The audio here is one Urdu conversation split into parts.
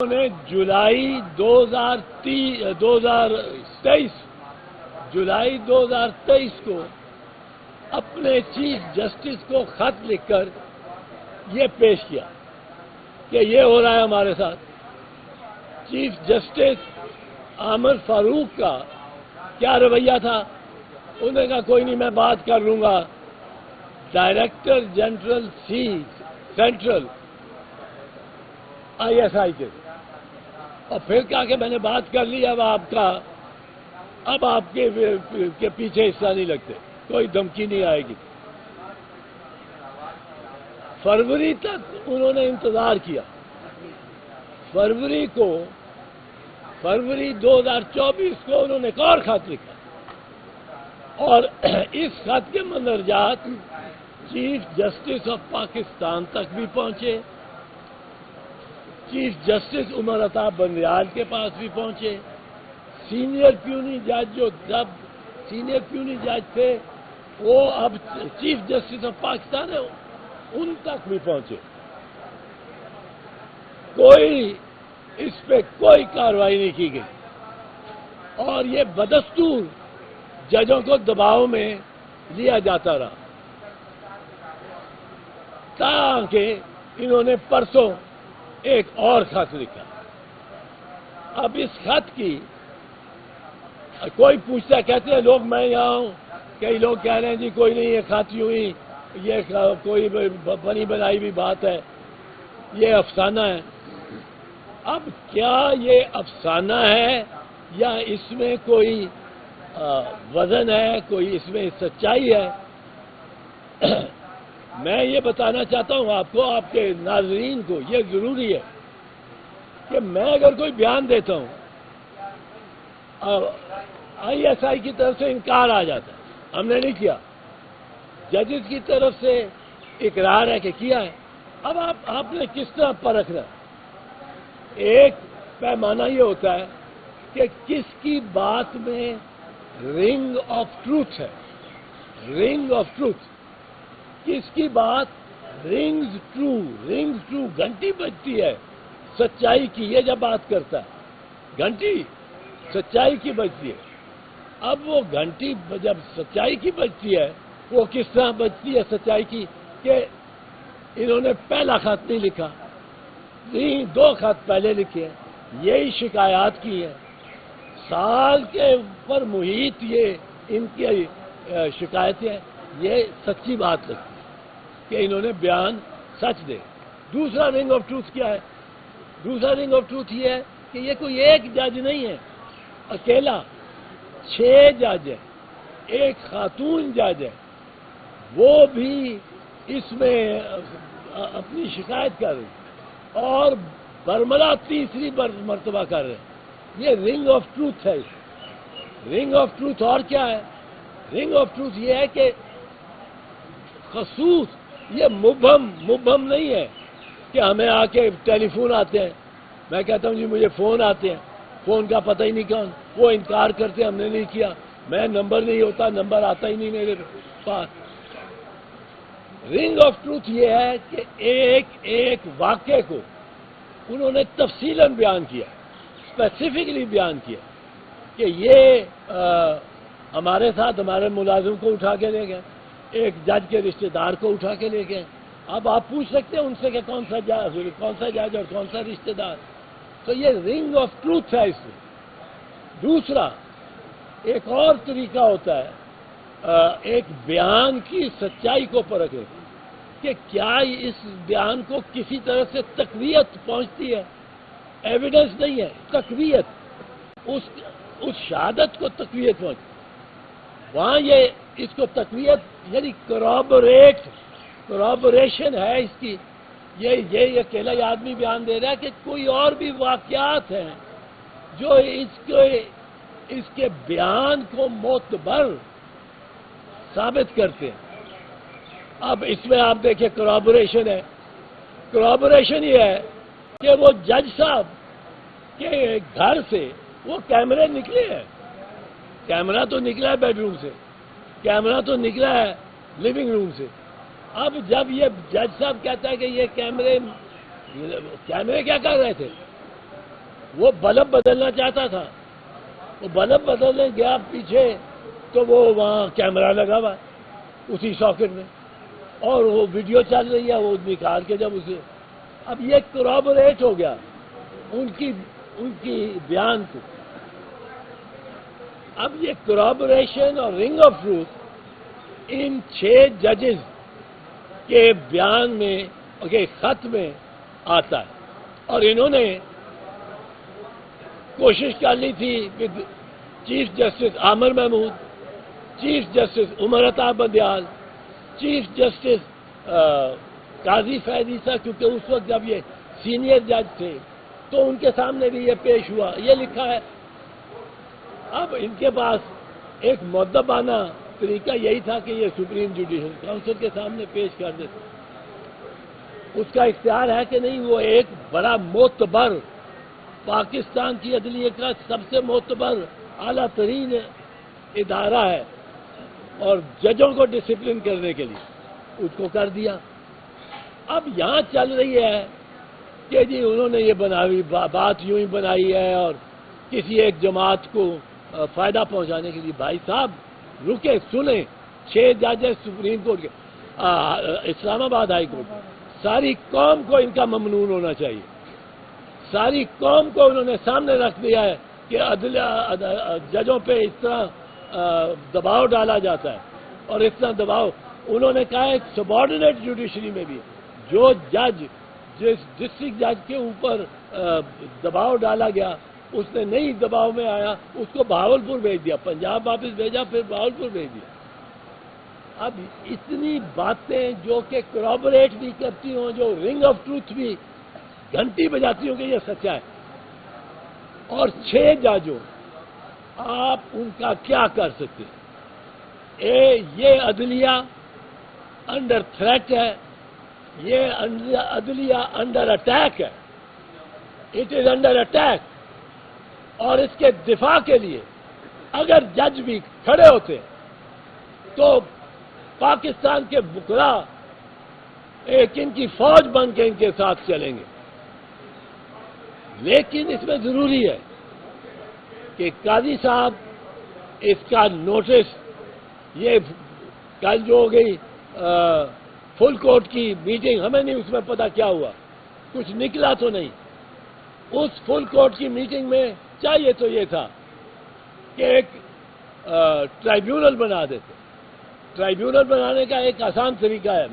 انہوں نے جولائی 2023 کو اپنے چیف جسٹس کو خط لکھ کر یہ پیش کیا کہ یہ ہو رہا ہے ہمارے ساتھ. چیف جسٹس عامر فاروق کا کیا رویہ تھا؟ انہوں نے کہا کوئی نہیں، میں بات کر لوں گا ڈائریکٹر جنرل سینٹرل ISI کے، اور پھر کہا کہ میں نے بات کر لی، اب آپ کے پیچھے حصہ نہیں لگتے، کوئی دھمکی نہیں آئے گی. فروری تک انہوں نے انتظار کیا. فروری 2024 کو انہوں نے ایک اور خط لکھا، اور اس خط کے مندرجات چیف جسٹس آف پاکستان تک بھی پہنچے، چیف جسٹس عمر عطا بندیال کے پاس بھی پہنچے، سینئر پیونی جج جو جب سینئر پیونی جج تھے وہ اب چیف جسٹس آف پاکستان ہے، ان تک بھی پہنچے. اس پہ کوئی کارروائی نہیں کی گئی، اور یہ بدستور ججوں کو دباؤ میں لیا جاتا رہا، تاکہ انہوں نے پرسوں ایک اور خط لکھا. اب اس خط کی کوئی پوچھتا، کہتے ہیں لوگ میں یہاں ہوں، کئی لوگ کہہ رہے ہیں جی کوئی نہیں، یہ خط یوں ہی، یہ کوئی بنی بنائی بھی بات ہے، یہ افسانہ ہے. اب کیا یہ افسانہ ہے یا اس میں کوئی وزن ہے، کوئی اس میں سچائی ہے؟ میں یہ بتانا چاہتا ہوں آپ کو، آپ کے ناظرین کو، یہ ضروری ہے کہ میں اگر کوئی بیان دیتا ہوں ISI کی طرف سے انکار آ جاتا ہے، ہم نے نہیں کیا، ججز کی طرف سے اقرار ہے کہ کیا ہے. اب آپ نے کس طرح پرکھنا ہے؟ ایک پیمانہ یہ ہوتا ہے کہ کس کی بات میں رنگ آف ٹروتھ ہے، رنگ آف ٹروتھ، کس کی بات رنگز ٹرو گھنٹی بجتی ہے سچائی کی، یہ جب بات کرتا ہے گھنٹی سچائی کی بجتی ہے. اب وہ گھنٹی جب سچائی کی بجتی ہے، وہ کس طرح بجتی ہے سچائی کی؟ کہ انہوں نے پہلا خط نہیں لکھا، نہیں، 2 خط پہلے لکھے ہیں، یہی شکایات کی ہیں، سال کے اوپر محیط یہ ان کی شکایتیں ہیں. یہ سچی بات لگتی ہے کہ انہوں نے بیان سچ دے. دوسرا رنگ آف ٹروتھ کیا ہے؟ دوسرا رنگ آف ٹروتھ یہ ہے کہ یہ کوئی ایک جج نہیں ہے اکیلا، 6 جج ہیں، ایک خاتون جج ہے، وہ بھی اس میں اپنی شکایت کر رہی، اور برملا تیسری مرتبہ کر رہے ہیں. یہ رنگ آف ٹروتھ ہے. رنگ آف ٹروتھ اور کیا ہے؟ رنگ آف ٹروتھ یہ ہے کہ خصوص یہ مبہم نہیں ہے کہ ہمیں آ کے ٹیلی فون آتے ہیں، میں کہتا ہوں جی مجھے فون آتے ہیں، فون کا پتہ ہی نہیں کون، وہ انکار کرتے ہیں ہم نے نہیں کیا، میں نمبر نہیں ہوتا، نمبر آتا ہی نہیں میرے پاس. رنگ آف ٹروتھ یہ ہے کہ ایک واقعے کو انہوں نے تفصیلاً بیان کیا، اسپیسیفکلی بیان کیا کہ یہ ہمارے ساتھ ہمارے ملازم کو اٹھا کے لے گئے، ایک جج کے رشتہ دار کو اٹھا کے لے گئے. اب آپ پوچھ سکتے ہیں ان سے کہ کون سا جج اور کون سا رشتہ دار. تو یہ رنگ آف ٹروتھ ہے اس میں. دوسرا ایک اور طریقہ ہوتا ہے ایک بیان کی سچائی کو پرکھنے کہ کیا اس بیان کو کسی طرح سے تقویت پہنچتی ہے. ایویڈنس نہیں ہے، تقویت، اس شہادت کو تقویت پہنچتی. وہاں یہ اس کو تقویت یعنی کورابوریشن ہے اس کی. یہ اکیلا ہی آدمی بیان دے رہا ہے کہ کوئی اور بھی واقعات ہیں جو اس کے بیان کو معتبر ثابت کرتے ہیں. اب اس میں آپ دیکھیں کورابوریشن ہے. کورابوریشن یہ ہے کہ وہ جج صاحب کے گھر سے وہ کیمرے نکلے ہیں، کیمرہ تو نکلا ہے بیڈ روم سے، کیمرہ تو نکلا ہے لیونگ روم سے. اب جب یہ جج صاحب کہتا ہے کہ یہ کیمرے کیا کر رہے تھے، وہ بلب بدلنا چاہتا تھا، وہ بلب بدلنے گیا پیچھے تو وہ وہاں کیمرہ لگا ہوا اسی ساکٹ میں، اور وہ ویڈیو چل رہی ہے، وہ نکال کے جب اسے، اب یہ کورابوریٹ ہو گیا ان کی بیان کو. اب یہ کورابوریشن اور رنگ آف ٹروتھ ان 6 ججز کے بیان میں کے خط میں آتا ہے، اور انہوں نے کوشش کر لی تھی کہ چیف جسٹس عامر Mahmood, chief justice Umar Ata Bandial, chief justice قاضی فیض عیسیٰ، کیونکہ اس وقت جب یہ سینئر جج تھے تو ان کے سامنے بھی یہ پیش ہوا، یہ لکھا ہے. اب ان کے پاس ایک مؤدبانہ طریقہ یہی تھا کہ یہ سپریم جوڈیشل کونسل کے سامنے پیش کر دیتے. اس کا اختیار ہے کہ نہیں؟ وہ ایک بڑا معتبر، پاکستان کی عدلیہ کا سب سے معتبر اعلیٰ ترین ادارہ ہے، اور ججوں کو ڈسپلن کرنے کے لیے اس کو کر دیا. اب یہاں چل رہی ہے کہ جی انہوں نے یہ بات یوں ہی بنائی ہے اور کسی ایک جماعت کو فائدہ پہنچانے کے لیے. بھائی صاحب رکے، سنیں. 6 ججز سپریم کورٹ کے، اسلام آباد ہائی کورٹ، ساری قوم کو ان کا ممنون ہونا چاہیے. ساری قوم کو انہوں نے سامنے رکھ دیا ہے کہ ججوں پہ اس طرح دباؤ ڈالا جاتا ہے، اور اس طرح دباؤ انہوں نے کہا ہے سبارڈینیٹ جوڈیشری میں بھی جو جج جس ڈسٹرکٹ جج کے اوپر دباؤ ڈالا گیا اس نے نہیں دباؤ میں آیا، اس کو بہاولپور بھیج دیا، پنجاب واپس بھیجا، پھر بہاولپور بھیج دیا. اب اتنی باتیں جو کہ کورابوریٹ بھی کرتی ہوں، جو رنگ آف ٹروتھ بھی گھنٹی بجاتی ہوں کہ یہ سچا ہے. اور 6 ججوں، آپ ان کا کیا کر سکتے ہیں؟ یہ عدلیہ انڈر تھریٹ ہے، یہ عدلیہ انڈر اٹیک ہے. It is under attack. اور اس کے دفاع کے لیے اگر جج بھی کھڑے ہوتے تو پاکستان کے بکرا ایک ان کی فوج بن کے ان کے ساتھ چلیں گے. لیکن اس میں ضروری ہے کہ قاضی صاحب اس کا نوٹس، یہ کل جو ہو گئی فل کورٹ کی میٹنگ، ہمیں نہیں اس میں پتہ کیا ہوا، کچھ نکلا تو نہیں. اس فل کورٹ کی میٹنگ میں چاہیے تو یہ تھا کہ ایک ٹرائیبیونل بنا دیتے. ٹرائیبیونل بنانے کا ایک آسان طریقہ ہے.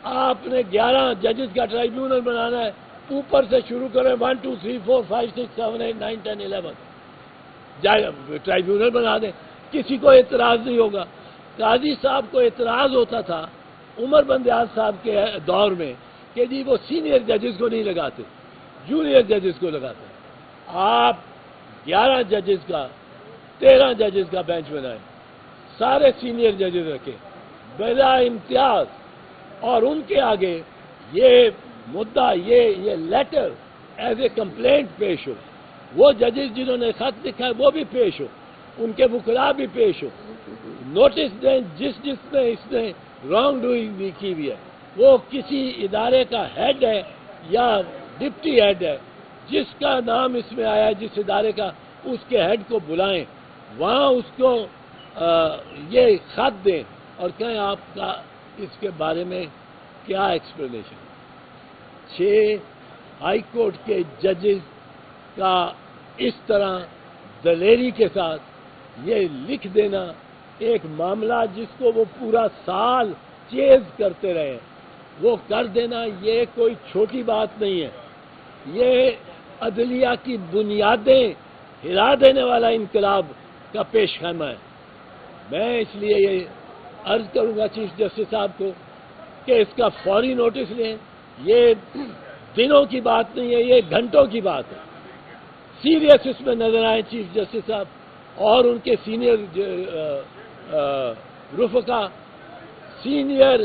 آپ نے 11 ججز کا ٹرائیبیونل بنانا ہے، اوپر سے شروع کریں 1 2 3 4 5 6 7 8 9 10 11 ٹرائیبیونل بنا دیں، کسی کو اعتراض نہیں ہوگا. قاضی صاحب کو اعتراض ہوتا تھا عمر بندیال صاحب کے دور میں کہ جی وہ سینئر ججز کو نہیں لگاتے، جونیئر ججز کو لگاتے. آپ 11 ججز کا 13 ججز کا بینچ بنائیں، سارے سینئر ججز رکھیں بلا امتیاز، اور ان کے آگے یہ مدعا، یہ لیٹر ایز اے کمپلینٹ پیش ہو. وہ ججز جنہوں نے خط لکھا ہے وہ بھی پیش ہو، ان کے وکلاء بھی پیش ہو، نوٹس دیں جس نے اس نے رانگ ڈوئنگ بھی کی ہوئی ہے، وہ کسی ادارے کا ہیڈ ہے یا ڈپٹی ہیڈ ہے، جس کا نام اس میں آیا ہے جس ادارے کا، اس کے ہیڈ کو بلائیں، وہاں اس کو یہ خط دیں اور کہیں آپ کا اس کے بارے میں کیا ایکسپلینیشن. 6 ہائی کورٹ کے ججز کا اس طرح دلیری کے ساتھ یہ لکھ دینا ایک معاملہ جس کو وہ پورا سال چیز کرتے رہے، وہ کر دینا، یہ کوئی چھوٹی بات نہیں ہے. یہ عدلیہ کی بنیادیں ہلا دینے والا انقلاب کا پیش خیمہ ہے. میں اس لیے یہ عرض کروں گا چیف جسٹس صاحب کو کہ اس کا فوری نوٹس لیں. یہ دنوں کی بات نہیں ہے، یہ گھنٹوں کی بات ہے. سیریس اس میں نظر آئے چیف جسٹس صاحب اور ان کے سینئر رفقا، سینئر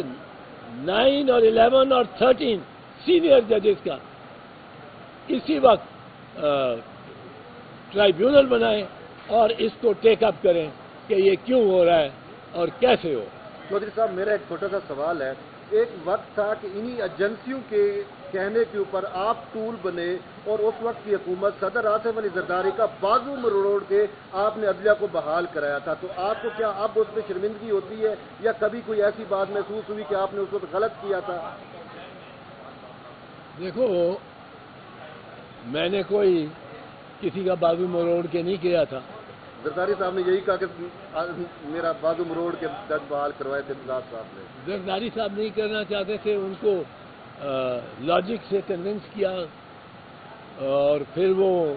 9 اور 11 اور 13 سینئر ججز کا اسی وقت ٹرائیبیونل بنائیں اور اس کو ٹیک اپ کریں کہ یہ کیوں ہو رہا ہے اور کیسے ہو. چودھری صاحب میرا ایک چھوٹا سا سوال ہے. ایک وقت تھا کہ انہی ایجنسیوں کے کہنے کے اوپر آپ ٹول بنے اور اس وقت کی حکومت صدر آصف علی زرداری کا بازو مروڑ کے آپ نے عدلیہ کو بحال کرایا تھا، تو آپ کو کیا اب اس پہ شرمندگی ہوتی ہے یا کبھی کوئی ایسی بات محسوس ہوئی کہ آپ نے اس وقت غلط کیا تھا؟ دیکھو، میں نے کوئی کسی کا بازو مروڑ کے نہیں کیا تھا۔ زرداری صاحب نے یہی کہا کہ میرا بازو مروڑ کے جج بحال کروائے تھے امتیاز صاحب نے۔ زرداری صاحب نہیں کرنا چاہتے تھے، ان کو لاجک سے کنونس کیا اور پھر وہ